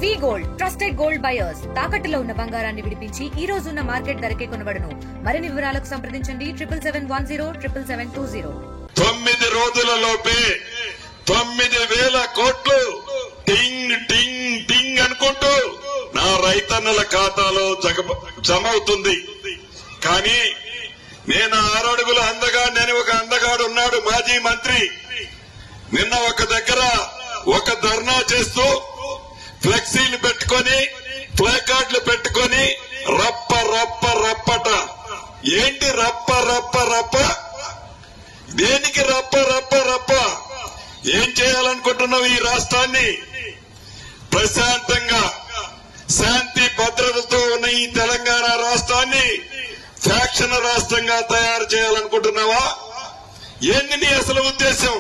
వి gold trusted gold buyers. తాకట్టులో ఉన్న బంగారాన్ని విడిపించి ఈ రోజు ఉన్న మార్కెట్ ధరకే కొనబడును. మరిన్ని వివరాలకు సంప్రదించండి 77107720. 9 రోజులలోపే 9,000 కోట్లు టింగ్ టింగ్ టింగ్ అనుకుంటూ నా రైతన్నల ఖాతాలో జమ అవుతుంది. కానీ నేను 6 అడుగుల అందగాడని ఒక అందగాడు ఉన్నాడు, మాజీ మంత్రి. నిన్న ఒక దగ్గర ఒక ధర్నా చేస్తూ ఫ్లెక్సీలు పెట్టుకొని ప్లేకార్డులు పెట్టుకొని రప్ప రప్ప రప్పట. ఏంటి రప్ప రప్ప రప్ప? దేనికి రప్ప రప్ప రప్ప? ఏం చేయాలనుకుంటున్నావు? ఈ రాష్ట్రాన్ని ప్రశాంతంగా శాంతి భద్రతతో ఉన్న ఈ తెలంగాణ రాష్ట్రాన్ని ఫ్యాక్షన్ రాష్ట్రంగా తయారు చేయాలనుకుంటున్నావా? ఏంది నీ అసలు ఉద్దేశం?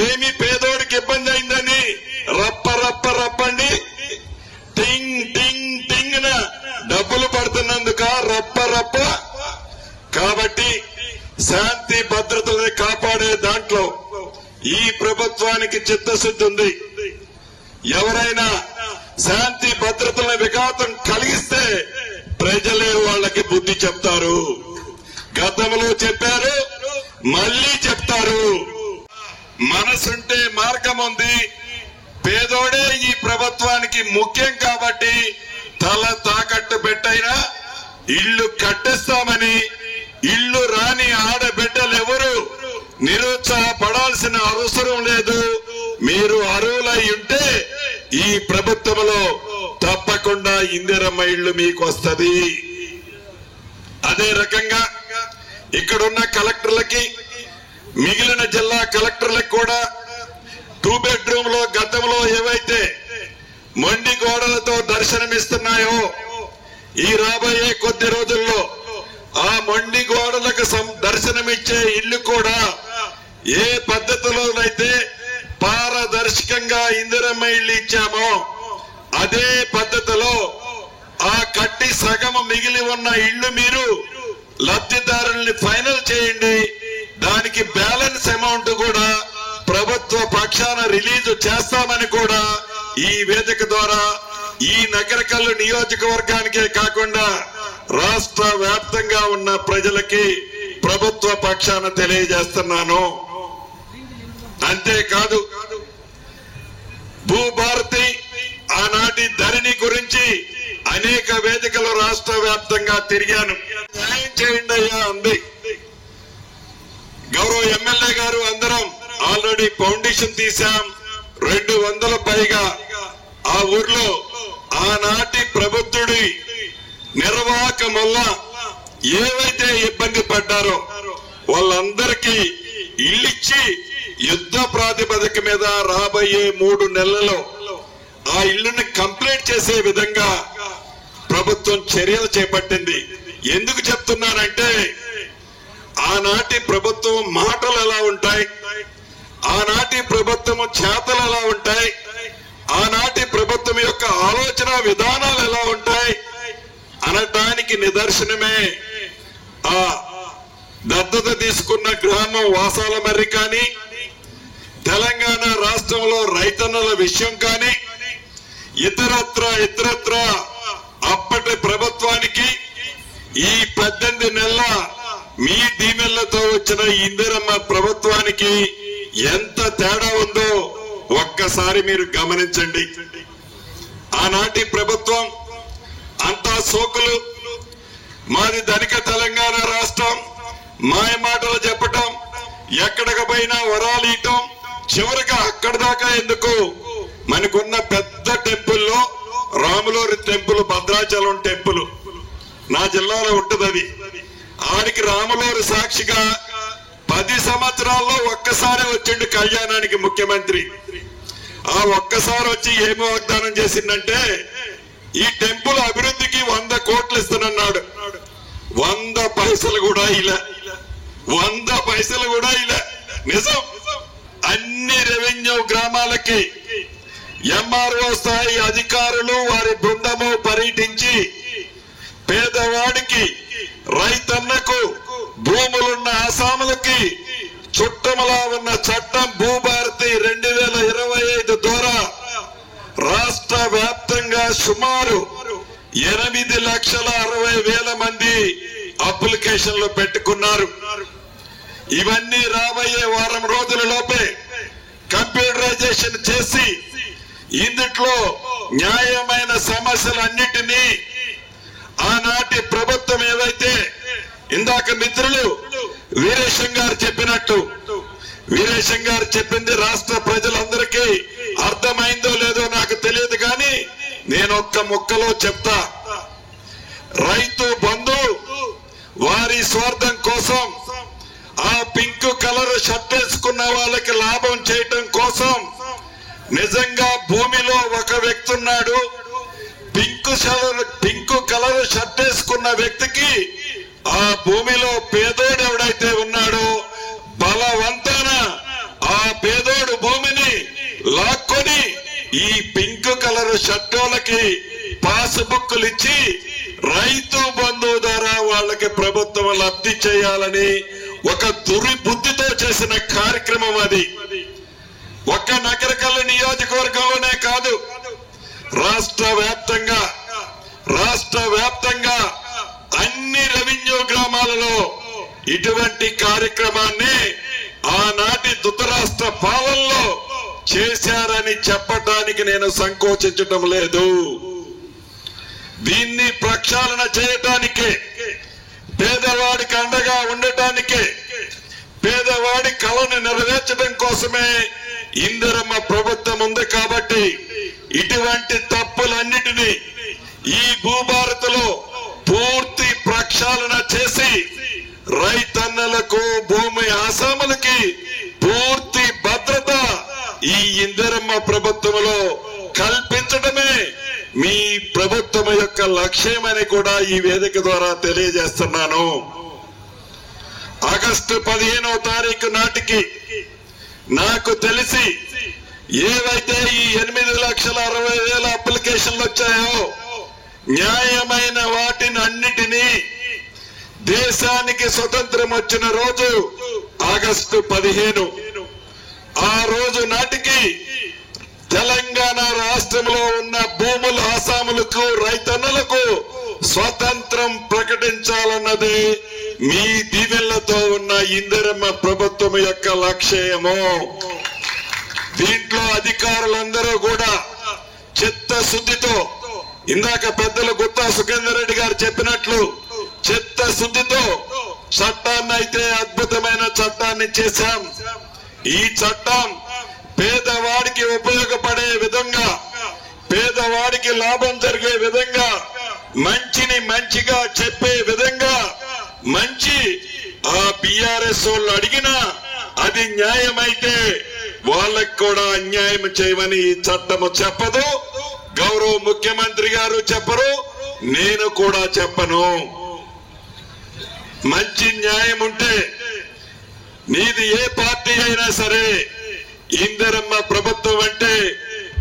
ఏమి పేదోడికి ఇబ్బంది అయిందని రప్ప రప్ప రప్పండి, టింగ్ టింగ్ టింగ్ డబ్బులు పడుతున్నందుక రప్ప రప్ప? కాబట్టి శాంతి భద్రతలను కాపాడే దాంట్లో ఈ ప్రభుత్వానికి చిత్తశుద్ధి ఉంది. ఎవరైనా శాంతి భద్రతల విఘాతం కలిగిస్తే ప్రజలే వాళ్ళకి బుద్ధి చెప్తారు. గతంలో చెప్పారు, మళ్లీ చెప్తారు. మనసుంటే మార్గం ఉంది. పేదోడే ఈ ప్రభుత్వానికి ముఖ్యం కాబట్టి తల తాకట్టు పెట్టైనా ఇల్లు కట్టిస్తామని ఇల్లు రాని ఆడబిడ్డలెవరు నిరుత్సాహపడాల్సిన అవసరం లేదు. మీరు అర్హులై ఉంటే ఈ ప్రభుత్వంలో తప్పకుండా ఇందిరమ్మ ఇల్లు మీకు వస్తుంది. అదే రకంగా ఇక్కడున్న కలెక్టర్లకి, మిగిలిన జిల్లా కలెక్టర్లకు కూడా 2 బెడ్రూమ్ లో గతంలో ఏవైతే మొండి గోడలతో దర్శనమిస్తున్నాయో ఈ రాబోయే కొద్ది రోజుల్లో ఆ మొండి గోడలకు దర్శనమిచ్చే ఇల్లు కూడా ఏ పద్ధతిలోనైతే పారదర్శకంగా ఇందిరమ్మ ఇల్లు ఇచ్చామో అదే పద్ధతిలో ఆ కట్టి సగం మిగిలి ఉన్న ఇల్లు మీరు లబ్ధిదారుల్ని ఫైనల్ చేయండి. దానికి బ్యాలెన్స్ అమౌంట్ కూడా ప్రభుత్వ పక్షాన రిలీజ్ చేస్తామని కూడా ఈ వేదిక ద్వారా ఈ నగరకల్లు నియోజకవర్గానికే కాకుండా రాష్ట్ర వ్యాప్తంగా ఉన్న ప్రజలకి ప్రభుత్వ పక్షాన తెలియజేస్తున్నాను. అంతేకాదు, భూభారతి ఆనాటి ధరణి గురించి అనేక వేదికలు రాష్ట్ర వ్యాప్తంగా తిరిగాను. న్యాయం చేయండి అయ్యా అంది. గౌరవ ఎమ్మెల్యే గారు అందరం ఆల్రెడీ ఫౌండేషన్ తీశాం. 200 పైగా ఆ ఊర్లో ఆనాటి ప్రభుత్వుడి నిర్వాహకం వల్ల ఏవైతే ఇబ్బంది పడ్డారో వాళ్ళందరికీ ఇల్లిచ్చి యుద్ధ ప్రాతిపదిక మీద రాబోయే 3 నెలల్లో ఆ ఇల్లుని కంప్లీట్ చేసే విధంగా ప్రభుత్వం చర్యలు చేపట్టింది. ఎందుకు చెప్తున్నానంటే ఆనాటి ప్రభుత్వం మాటలు ఎలా ఉంటాయి, ఆనాటి ప్రభుత్వం చేతలు ఎలా ఉంటాయి, ఆనాటి ప్రభుత్వం యొక్క ఆలోచన విధానాలు ఎలా ఉంటాయి అనటానికి నిదర్శనమే ఆ దత్తత తీసుకున్న గ్రామం వాసాలమర్రి కానీ, తెలంగాణ రాష్ట్రంలో రైతన్నల విషయం కానీ, ఇతరత్ర అప్పటి ప్రభుత్వానికి ఈ 18 నెలల మీ దీవెనలతో వచ్చిన ఇందిరమ్మ ప్రభుత్వానికి ఎంత తేడా ఉందో ఒక్కసారి మీరు గమనించండి. ఆనాటి ప్రభుత్వం అంతా సోకులు, మాది ధనిక తెలంగాణ రాష్ట్రం, మాయ మాటలు చెప్పటం, ఎక్కడికి పోయినా వరాలు ఇయటం, చివరిగా అక్కడి దాకా ఎందుకు మనకున్న పెద్ద టెంపుల్లో రాములూరి టెంపుల్, భద్రాచలం టెంపుల్ నా జిల్లాలో ఉంటుంది. అది ఆడికి రాములూరి సాక్షిగా 10 సంవత్సరాల్లో ఒక్కసారి వచ్చిండు కళ్యాణానికి ముఖ్యమంత్రి. ఆ ఒక్కసారి వచ్చి ఏమి వాగ్దానం చేసిందంటే ఈ టెంపుల్ అభివృద్ధికి 100 కోట్లు ఇస్తానన్నాడు. 100 పైసలు కూడా ఇలా, 100 పైసలు కూడా ఇలా. నిజం. అన్ని రెవెన్యూ గ్రామాలకి ఎంఆర్ఓ స్థాయి అధికారులు వారి బృందము పర్యటించి పేదవాడికి, రైతన్నకు, భూములున్న ఆసాములకి చుట్టములా ఉన్న చట్టం భూభారతి 2025 ద్వారా రాష్ట్ర వ్యాప్తంగా విడతలుగా సుమారు 8,60,000 మంది అప్లికేషన్లు పెట్టుకున్నారు. ఇవన్నీ రాబోయే వారం రోజుల లోపే కంప్యూటరైజేషన్ చేసి ఇందులో న్యాయమైన సమస్యలన్నిటినీ ఆనాటి ప్రభుత్వం ఏదైతే ఇందాక మిత్రులు వీరేశం గారు చెప్పినట్టు, వీరేశం గారు చెప్పింది రాష్ట్ర ప్రజలందరికీ అర్థమైందో లేదో నాకు తెలియదు, కానీ నేను ఒక్క ముక్కలో చెప్తా. రైతు బంధు వారి స్వార్థం కోసం ఆ పింక్ కలర్ షర్ట్ వేసుకున్న వాళ్ళకి లాభం చేయటం కోసం నిజంగా భూమిలో ఒక వ్యక్తి ఉన్నాడు. పింక్ కలర్ షర్ట్ వేసుకున్న వ్యక్తికి ఆ భూమిలో పేదోడు ఎవడైతే ఉన్నాడో బలవంతాన ఆ పేదోడు భూమిని లాక్కొని ఈ పింక్ కలర్ షర్ట్ వాళ్ళకి పాస్ బుక్లు ఇచ్చి రైతు బంధు ద్వారా వాళ్ళకి ప్రభుత్వం లబ్ధి చేయాలని ఒక దుర్బుద్ధితో చేసిన కార్యక్రమం అది. ఒక్క నగరకల్లు నియోజకవర్గంలోనే కాదు, రాష్ట్ర వ్యాప్తంగా అన్ని రెవెన్యూ గ్రామాలలో ఇటువంటి కార్యక్రమాన్ని ఆనాటి ధృతరాష్ట్ర పాలనలో చేశారని చెప్పటానికి నేను సంకోచించటం లేదు. దీన్ని ప్రక్షాళన చేయటానికే, పేదవాడికి అండగా ఉండటానికే, పేదవాడి కళను నెరవేర్చడం కోసమే ఇందిరమ్మ ప్రభుత్వం ఉంది. కాబట్టి ఇటువంటి తప్పులన్నిటినీ ఈ భూభారతిలో పూర్తి ప్రక్షాళన చేసి రైతన్నలకు, భూమి ఆసాములకి పూర్తి భద్రత ఈ ఇందిరమ్మ ప్రభుత్వంలో కల్పించడమే మీ ప్రభుత్వం యొక్క లక్ష్యమని కూడా ఈ వేదిక ద్వారా తెలియజేస్తున్నాను. ఆగస్టు 15వ తారీఖు నాటికి నాకు తెలిసి ఏవైతే ఈ 8,60,000 అప్లికేషన్లు వచ్చాయో న్యాయమైన వాటిని అన్నిటినీ దేశానికి స్వతంత్రం వచ్చిన రోజు ఆగస్టు 15, ఆ రోజు నాటికి తెలంగాణ రాష్ట్రంలో ఉన్న భూముల ఆసాములకు, రైతన్నులకు స్వతంత్రం ప్రకటించాలన్నది మీ దీవెనలతో ఉన్న ఇందిరమ్మ ప్రభుత్వం యొక్క లక్ష్యము. దీంట్లో అధికారులందరూ కూడా చిత్తశుద్ధితో, ఇందాక పెద్దలు గుత్తా సుఖేందర్ రెడ్డి గారు చెప్పినట్లు చిత్తశుద్ధితో చట్టాన్ని అయితే అద్భుతమైన చట్టాన్ని చేశాం. ఈ చట్టం పేదవాడికి ఉపయోగపడే విధంగా, పేదవాడికి లాభం జరిగే విధంగా, మంచిని మంచిగా చెప్పే విధంగా, మంచి ఆ బిఆర్ఎస్ వాళ్ళు అడిగినా అది న్యాయమైతే వాళ్ళకి కూడా అన్యాయం చేయమని ఈ చట్టము చెప్పదు. గౌరవ ముఖ్యమంత్రి గారు చెప్పరు, నేను కూడా చెప్పను. మంచి న్యాయం ఉంటే నీది ఏ పార్టీ అయినా సరే, ఇందిరమ్మ ప్రభుత్వం అంటే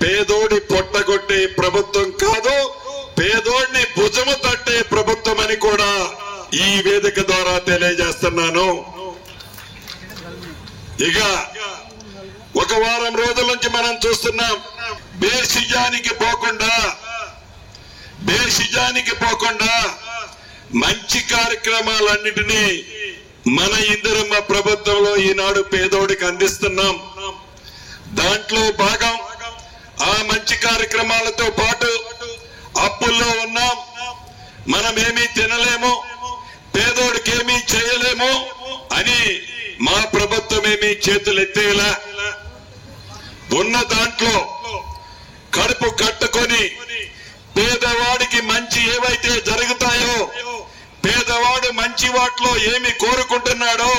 పేదోడి పొట్టగొట్టే ప్రభుత్వం కాదు, పేదోడిని భుజము తట్టే ప్రభుత్వం అని కూడా ఈ వేదిక ద్వారా తెలియజేస్తున్నాను. ఇక ఒక వారం రోజుల నుంచి మనం చూస్తున్నాం, బేషిజానికి పోకుండా మంచి కార్యక్రమాలన్నిటినీ మన ఇందిరమ్మ ప్రభుత్వంలో ఈనాడు పేదోడికి అందిస్తున్నాం. దాంట్లో భాగం ఆ మంచి కార్యక్రమాలతో పాటు అప్పుల్లో ఉన్నాం, మనమేమీ తినలేము, పేదోడికి ఏమీ చేయలేము అని మా ప్రభుత్వం ఏమీ చేతులెత్తేలా, ఉన్న దాంట్లో కడుపు కట్టుకొని పేదవాడికి మంచి ఏవైతే జరుగుతాయో, పేదవాడు మంచి వాటిలో ఏమి కోరుకుంటున్నాడో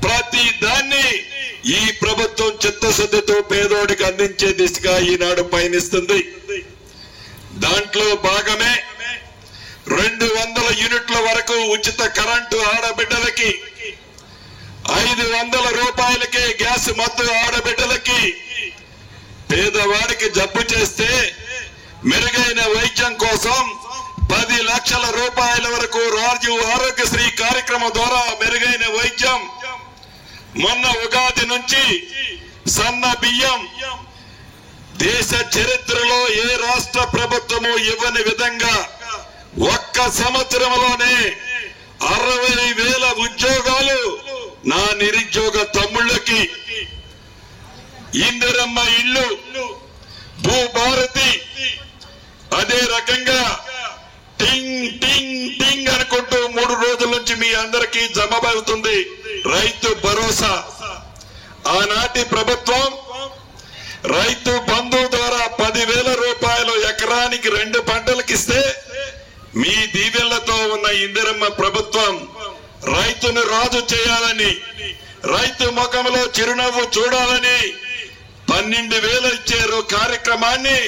ప్రతి దాన్ని ఈ ప్రభుత్వం చిత్తశుద్ధితో పేదోడికి అందించే దిశగా ఈనాడు పయనిస్తుంది. దాంట్లో భాగమే 200 యూనిట్ల వరకు ఉచిత కరెంటు ఆడబిడ్డలకి, 500 రూపాయలకే గ్యాస్ మత్తు ఆడబిడ్డలకి, పేదవాడికి జబ్బు చేస్తే మెరుగైన వైద్యం కోసం 10 లక్షల రూపాయల వరకు రాజీవ్ ఆరోగ్యశ్రీ కార్యక్రమం ద్వారా మెరుగైన వైద్యం. మొన్న ఉగాది నుంచి సన్న బియ్యం దేశ చరిత్రలో ఏ రాష్ట్ర ప్రభుత్వము ఇవ్వని విధంగా ఒక్క సంవత్సరంలోనే 60,000 ఉద్యోగాలు నా నిరుద్యోగ తమ్ముళ్ళకి, ఇందిరమ్మ ఇల్లు, భూభారతి, అదే రకంగా టింగ్ టింగ్ టింగ్ అనుకుంటూ 3 రోజుల నుంచి మీ అందరికీ జమ అవుతుంది రైతు భరోసా. ఆనాటి ప్రభుత్వం రైతు బంధు ద్వారా 10,000 రూపాయలు ఎకరానికి 2 పంటలకు ఇస్తే, మీ దీవెళ్లతో ఉన్న ఇందిరమ్మ ప్రభుత్వం రైతును రాజు చేయాలని, రైతు ముఖంలో చిరునవ్వు చూడాలని 12,000 ఇచ్చారు. కార్యక్రమాన్ని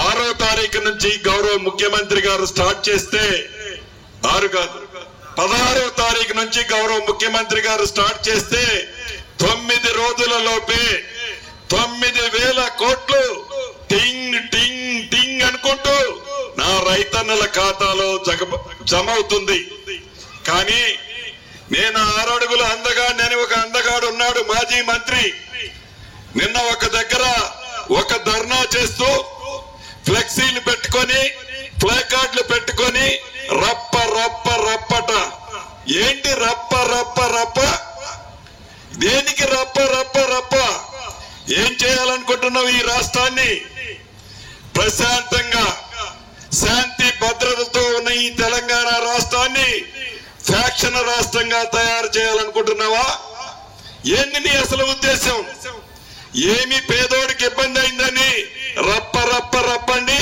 6వ తారీఖు నుంచి గౌరవ ముఖ్యమంత్రి గారు స్టార్ట్ చేస్తే, 6 కాదు 16వ తారీఖు నుంచి గౌరవ ముఖ్యమంత్రి గారు స్టార్ట్ చేస్తే 9 రోజుల లోపే 9,000 కోట్లు టింగ్ టింగ్ టింగ్ అనుకుంటూ నా రైతన్నల ఖాతాలో జమ అవుతుంది. కానీ నేను 6 అడుగుల అందగాడిని, ఒక అందగాడు ఉన్నాడు మాజీ మంత్రి. నిన్న ఒక దగ్గర ఒక ధర్నా చేస్తూ ఫ్లెక్సీలు పెట్టుకొని, ప్లే కార్డులు పెట్టుకొని రప్ప రప్ప రప్పట. ఏంటి రప్ప రప్ప రప్ప? దేనికి రప్ప రప్ప రప్ప? ఏం చేయాలనుకుంటున్నావు? ఈ రాష్ట్రాన్ని ప్రశాంతంగా శాంతి భద్రతతో ఉన్న ఈ తెలంగాణ రాష్ట్రాన్ని ఫ్యాక్షన్ రాష్ట్రంగా తయారు చేయాలనుకుంటున్నావా? ఏంటి నీ అసలు ఉద్దేశం? ఏమి పేదోడికి ఇబ్బంది అయిందని రప్ప రప్ప రప్పండి?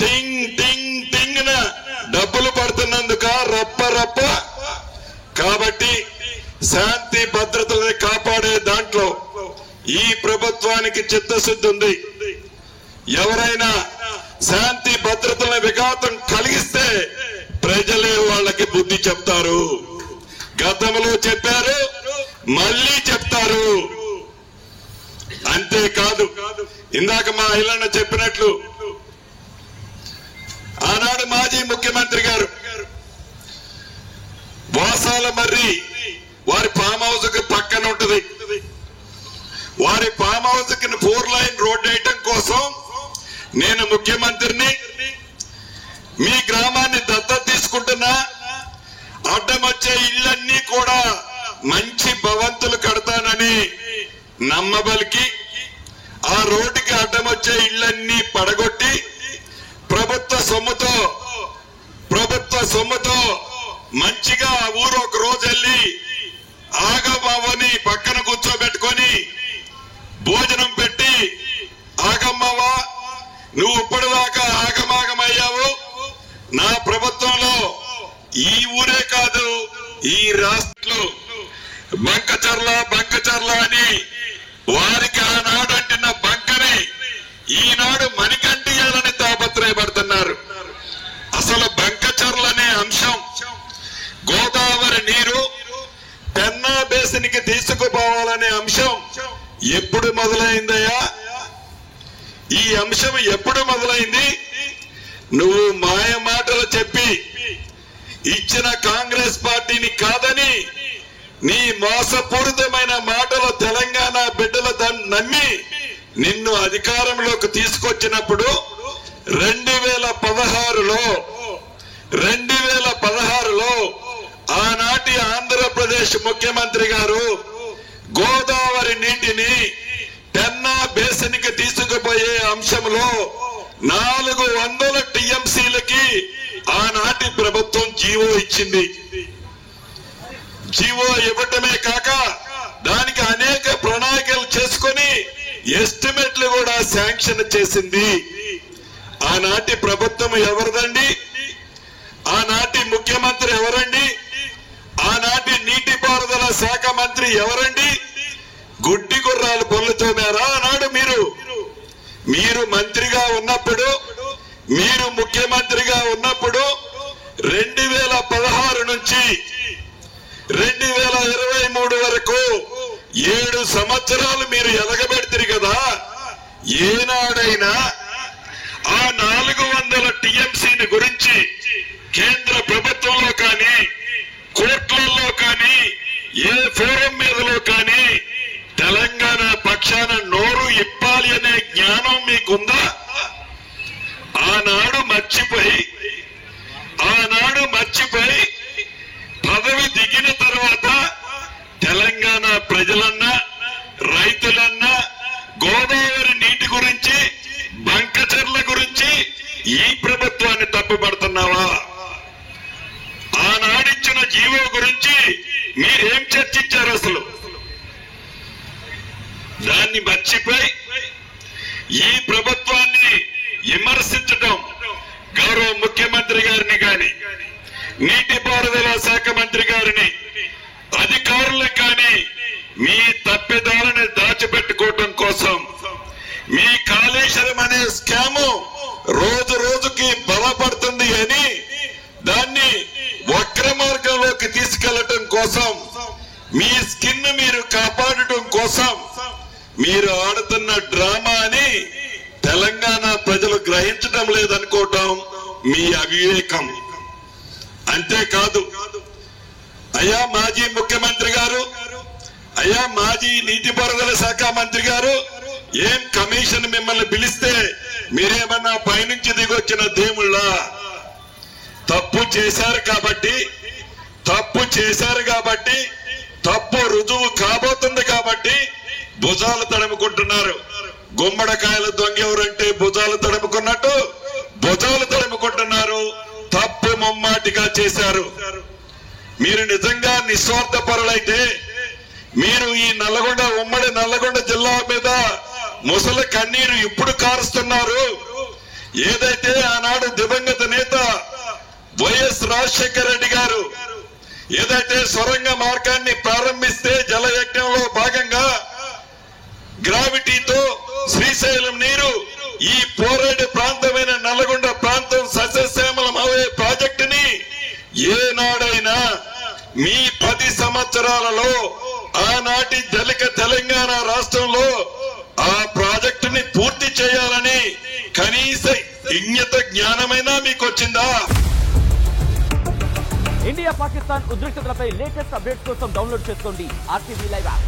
టింగ్ టింగ్ టింగ్ న డబ్బులు పడుతున్నందుక రప్ప రప్ప? కాబట్టి శాంతి భద్రతలను కాపాడే దాంట్లో ఈ ప్రభుత్వానికి చిత్తశుద్ధి ఉంది. ఎవరైనా శాంతి భద్రతల విఘాతం కలిగిస్తే ప్రజలే వాళ్ళకి బుద్ధి చెప్తారు. గతంలో చెప్పారు, మళ్ళీ చెప్తారు. అంతేకాదు, ఇందాక మా ఇళ్ళన్న చెప్పినట్లు ఆనాడు మాజీ ముఖ్యమంత్రి గారు వాసాల మర్రి వారి ఫామ్ హౌస్ కి పక్కన ఉంటది. వారి ఫామ్ హౌస్ కి 4 లైన్ రోడ్ వేయటం కోసం నేను ముఖ్యమంత్రిని, మీ గ్రామాన్ని దత్తత తీసుకుంటున్నా, అడ్డం వచ్చే ఇళ్ళన్నీ కూడా మంచి భవంతులు కడతానని నమ్మబలికి ఆ రోడ్డుకి అడ్డం వచ్చే ఇళ్ళన్నీ పడగొట్టి ప్రభుత్వ సొమ్ముతో మంచిగా ఆ ఊరు ఒక రోజు వెళ్ళి ఆగమ్మని పక్కన కూర్చోబెట్టుకొని భోజనం పెట్టి, ఆగమ్మవా నువ్వు ఇప్పటిదాకా ఆగమాగమయ్యావు, నా ప్రభుత్వంలో ఈ ఊరే కాదు ఈ రాష్ట్రంలో బంకచర్ల అని వారికి ఆనాడు అంటున్న బంకని ఈనాడు మణికంటియాలని తాపత్రయపడుతున్నారు. అసలు బంకచర్ల అనే అంశం గోదావరి నీరు పెన్నా బేసిన్కి తీసుకుపోవాలనే అంశం ఎప్పుడు మొదలైందయ్యా? ఈ అంశం ఎప్పుడు మొదలైంది? నువ్వు మాయ మాటలు చెప్పి ఇచ్చిన కాంగ్రెస్ పార్టీని కాదని నీ మోసపూరితమైన మాటలు తెలంగాణ బిడ్డల నమ్మి నిన్ను అధికారంలోకి తీసుకొచ్చినప్పుడు 2016లో ఆనాటి ఆంధ్రప్రదేశ్ ముఖ్యమంత్రి గారు గోదావరి నీటిని పెన్నా బేసిన్ కి తీసుకుపోయే అంశంలో 400 టీఎంసీలకి ఆనాటి ప్రభుత్వం జీవో ఇచ్చింది. జీవో ఇవ్వటమే కాక దానికి అనేక ప్రణాళికలు చేసుకొని ఎస్టిమేట్లు కూడా శాంక్షన్ చేసింది. ఆనాటి ప్రభుత్వం ఎవరిదండి? ఆనాటి ముఖ్యమంత్రి ఎవరండి? ఆనాటి నీటిపారుదల శాఖ మంత్రి ఎవరండి? గుడ్డి గుర్రాలు పొల్లుతోనారా ఆనాడు? మీరు మంత్రిగా ఉన్నప్పుడు, మీరు ముఖ్యమంత్రిగా ఉన్నప్పుడు 2016 నుంచి 2023 వరకు 7 సంవత్సరాలు మీరు ఎలగబెడతారు కదా. ఏనాడైనా ఆ 400 టీఎంసీని గురించి కేంద్ర ప్రభుత్వంలో కానీ, కోర్టులలో కానీ, ఏ ఫోరం మీదలో కానీ తెలంగాణ పక్షాన నోరు ఇప్పాలి అనే జ్ఞానం జ్ఞానం మీకుందా? ఆనాడు మర్చిపోయి పదవి దిగిన తర్వాత తెలంగాణ ప్రజలన్నా రైతులన్నా గోదావరి నీటి గురించి బంకచర్ల గురించి ఈ ప్రభుత్వాన్ని తప్పుపడుతున్నావా? ఆనాడిచ్చిన జీవో గురించి మీరేం చర్చించారు? అసలు దాన్ని మర్చిపోయి ఈ ప్రభుత్వాన్ని విమర్శించడం గౌరవ ముఖ్యమంత్రి గారిని కానీ నీటిపారుదల శాఖ మంత్రి గారిని అధికారులను కానీ మీ తప్పిదాలను దాచిపెట్టుకోవటం కోసం మీ కాళేశ్వరం అనే స్కాము రోజు రోజుకి బలపడుతుంది అని దాన్ని వక్ర మార్గంలోకి తీసుకెళ్లటం కోసం మీ స్కిన్ మీరు కాపాడటం కోసం మీరు ఆడుతున్న డ్రామా అని తెలంగాణ ప్రజలు గ్రహించడం లేదనుకోవటం మీ అవివేకం. అంతేకాదు అయ్యా మాజీ ముఖ్యమంత్రి గారు, అయ్యా మాజీ నీటిపారుదల శాఖ మంత్రి గారు, ఏం కమిషన్ మిమ్మల్ని పిలిస్తే మీరేమన్నా పైనుంచి దిగొచ్చిన దేవుళ్ళ? తప్పు చేశారు కాబట్టి తప్పు రుజువు కాబోతుంది కాబట్టి భుజాలు తడుముకుంటున్నారు. గుమ్మడికాయల దొంగ ఎవరంటే భుజాలు తడుముకున్నట్టు భుజాలు తడుముకుంటున్నారు. తప్పు ముమ్మాటిగా చేశారు. మీరు నిజంగా నిస్వార్థపరులైతే మీరు ఈ ఉమ్మడి నల్లగొండ జిల్లా మీద ముసలి కన్నీరు ఇప్పుడు కారుస్తున్నారు. ఏదైతే ఆనాడు దివంగత నేత వైఎస్ రాజశేఖర రెడ్డి గారు ఏదైతే సొరంగ మార్గాన్ని ప్రారంభిస్తే జలయజ్ఞంలో భాగంగా గ్రావిటీతో శ్రీశైలం నీరు ఈ పోరాడు ప్రాంతమైన నల్లగొండ ప్రాంతం సస్యశ్యామలం అవే ప్రాజెక్టుని ఏనాడైనా మీ 10 సంవత్సరాలలో ఆనాటి తెలంగాణ రాష్ట్రంలో ఆ ప్రాజెక్టుని పూర్తి చేయాలని కనీస ఇంగిత జ్ఞానమైనా మీకు వచ్చిందా? ఇండియా పాకిస్తాన్ ఉద్రిక్తతలపై లేటెస్ట్ అప్డేట్స్ కోసం డౌన్లోడ్ చేసుకోండి RTV లైవ్ యాప్.